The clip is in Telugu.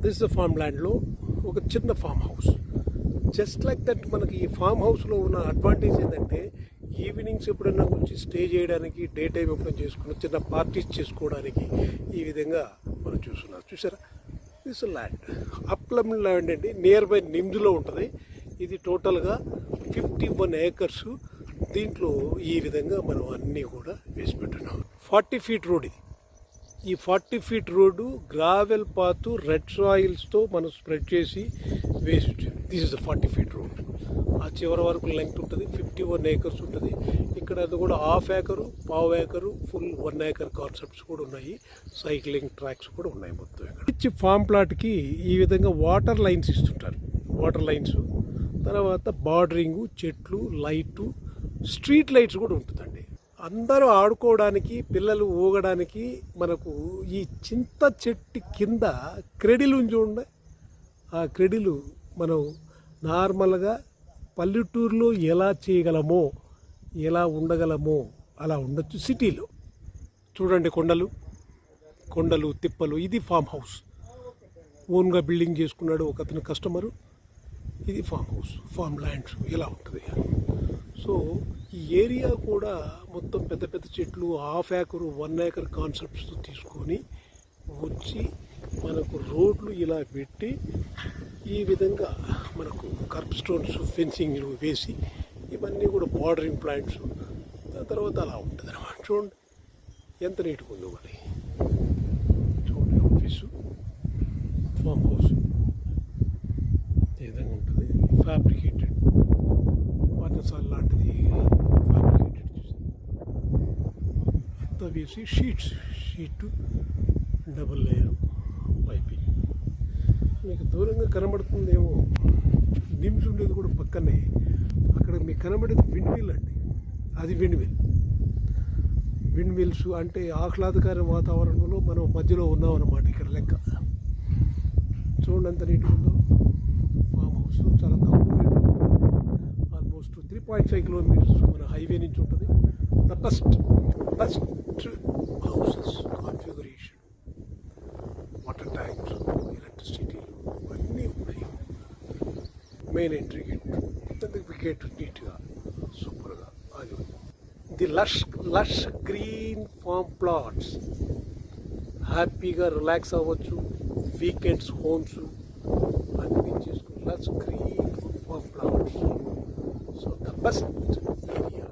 దిస్ ఫార్మ్ ల్యాండ్లో ఒక చిన్న farm house. Just like that మనకి ఈ ఫామ్ హౌస్లో ఉన్న అడ్వాంటేజ్ ఏంటంటే ఈవినింగ్స్ ఎప్పుడైనా వచ్చి స్టే చేయడానికి, డే టైం ఎప్పుడైనా చేసుకుని చిన్న పార్టీస్ చేసుకోవడానికి ఈ విధంగా మనం చూసారా దిస్ ల్యాండ్ అప్లం ల్యాండ్ అండి. నియర్ బై నిమ్స్లో ఉంటుంది. ఇది టోటల్గా 51 acres. దీంట్లో ఈ విధంగా మనం అన్నీ కూడా వేసి పెట్టున్నాం. 40 feet రోడ్ ఇది. ఈ 40 feet road gravel path red సాయిల్స్తో మనం స్ప్రెడ్ చేసి వేసి వచ్చింది. This is the 40 feet road. ఆ చివరి వరకు లెంగ్త్ ఉంటుంది. 51 acres ఉంటుంది. ఇక్కడ అది కూడా 1/2 acre, 1/4 acre, full 1 acre concepts కూడా ఉన్నాయి. సైక్లింగ్ ట్రాక్స్ కూడా ఉన్నాయి మొత్తం. ఇక్కడ ఇచ్చి ఫామ్ ప్లాట్కి ఈ విధంగా వాటర్ లైన్స్ ఇస్తుంటారు. వాటర్ లైన్స్ తర్వాత బార్డరింగు, చెట్లు, లైటు, స్ట్రీట్ లైట్స్ కూడా ఉంటుందండి. అందరూ ఆడుకోవడానికి, పిల్లలు ఊగడానికి మనకు ఈ చింత చెట్టు కింద క్రెడిలు చూడండి. ఆ క్రెడిలు మనం నార్మల్గా పల్లెటూరులో ఎలా చేయగలమో, ఎలా ఉండగలమో అలా ఉండొచ్చు సిటీలో. చూడండి కొండలు తిప్పలు. ఇది ఫామ్ హౌస్. ఓన్గా బిల్డింగ్ చేసుకున్నాడు ఒక అతను కస్టమరు. ఇది ఫామ్ హౌస్, ఫామ్ ల్యాండ్స్ ఇలా ఉంటుంది. సో ఈ ఏరియా కూడా మొత్తం పెద్ద పెద్ద చెట్లు, 1/2 acre, 1 acre కాన్సెప్ట్స్తో తీసుకొని వచ్చి మనకు రోడ్లు ఇలా పెట్టి ఈ విధంగా మనకు కర్బ్ స్టోన్స్ ఫెన్సింగ్ వేసి ఇవన్నీ కూడా బార్డరింగ్ ప్లాంట్స్. దాని తర్వాత అలా ఉంటుంది అన్నమాట. చూడండి ఎంత నీట్గా ఉందో మరి. చూడండి ఆఫీసు, ఫామ్ హౌస్ ఈ విధంగా ఉంటుంది. ఫ్యాబ్రికేటెడ్ పర్ణశాల లాంటిది ఫ్యాబ్రికేటెడ్ అంతా వేసి షీట్ డబుల్ లేయర్ పైపింగ్. మీకు దూరంగా కనబడుతుందేమో నిమ్స్ ఉండేది కూడా పక్కనే. అక్కడ మీకు కనబడేది విండ్ మిల్ అండి. అది విండ్ మిల్స్ అంటే ఆహ్లాదకర వాతావరణంలో మనం మధ్యలో ఉన్నాం అన్నమాట. ఇక్కడ లెక్క చూడండి ఎంత నీట్గా ఉందో. ఫామ్ హౌస్ చాలా తక్కువ రేటు, ఆల్మోస్ట్ 3.5 kilometers మన హైవే నుంచి ఉంటుంది. The best houses configuration, water tanks, electricity అన్నీ ఉన్నాయి. మెయిన్ ఎంట్రీ గేట్ నీట్గా సూపర్గా అది ఉంది. The lush green form plots. హ్యాపీగా రిలాక్స్ అవ్వచ్చు. వీకెండ్స్ హోమ్స్ అన్నీ చేసుకుని lush green form plots. So the best area.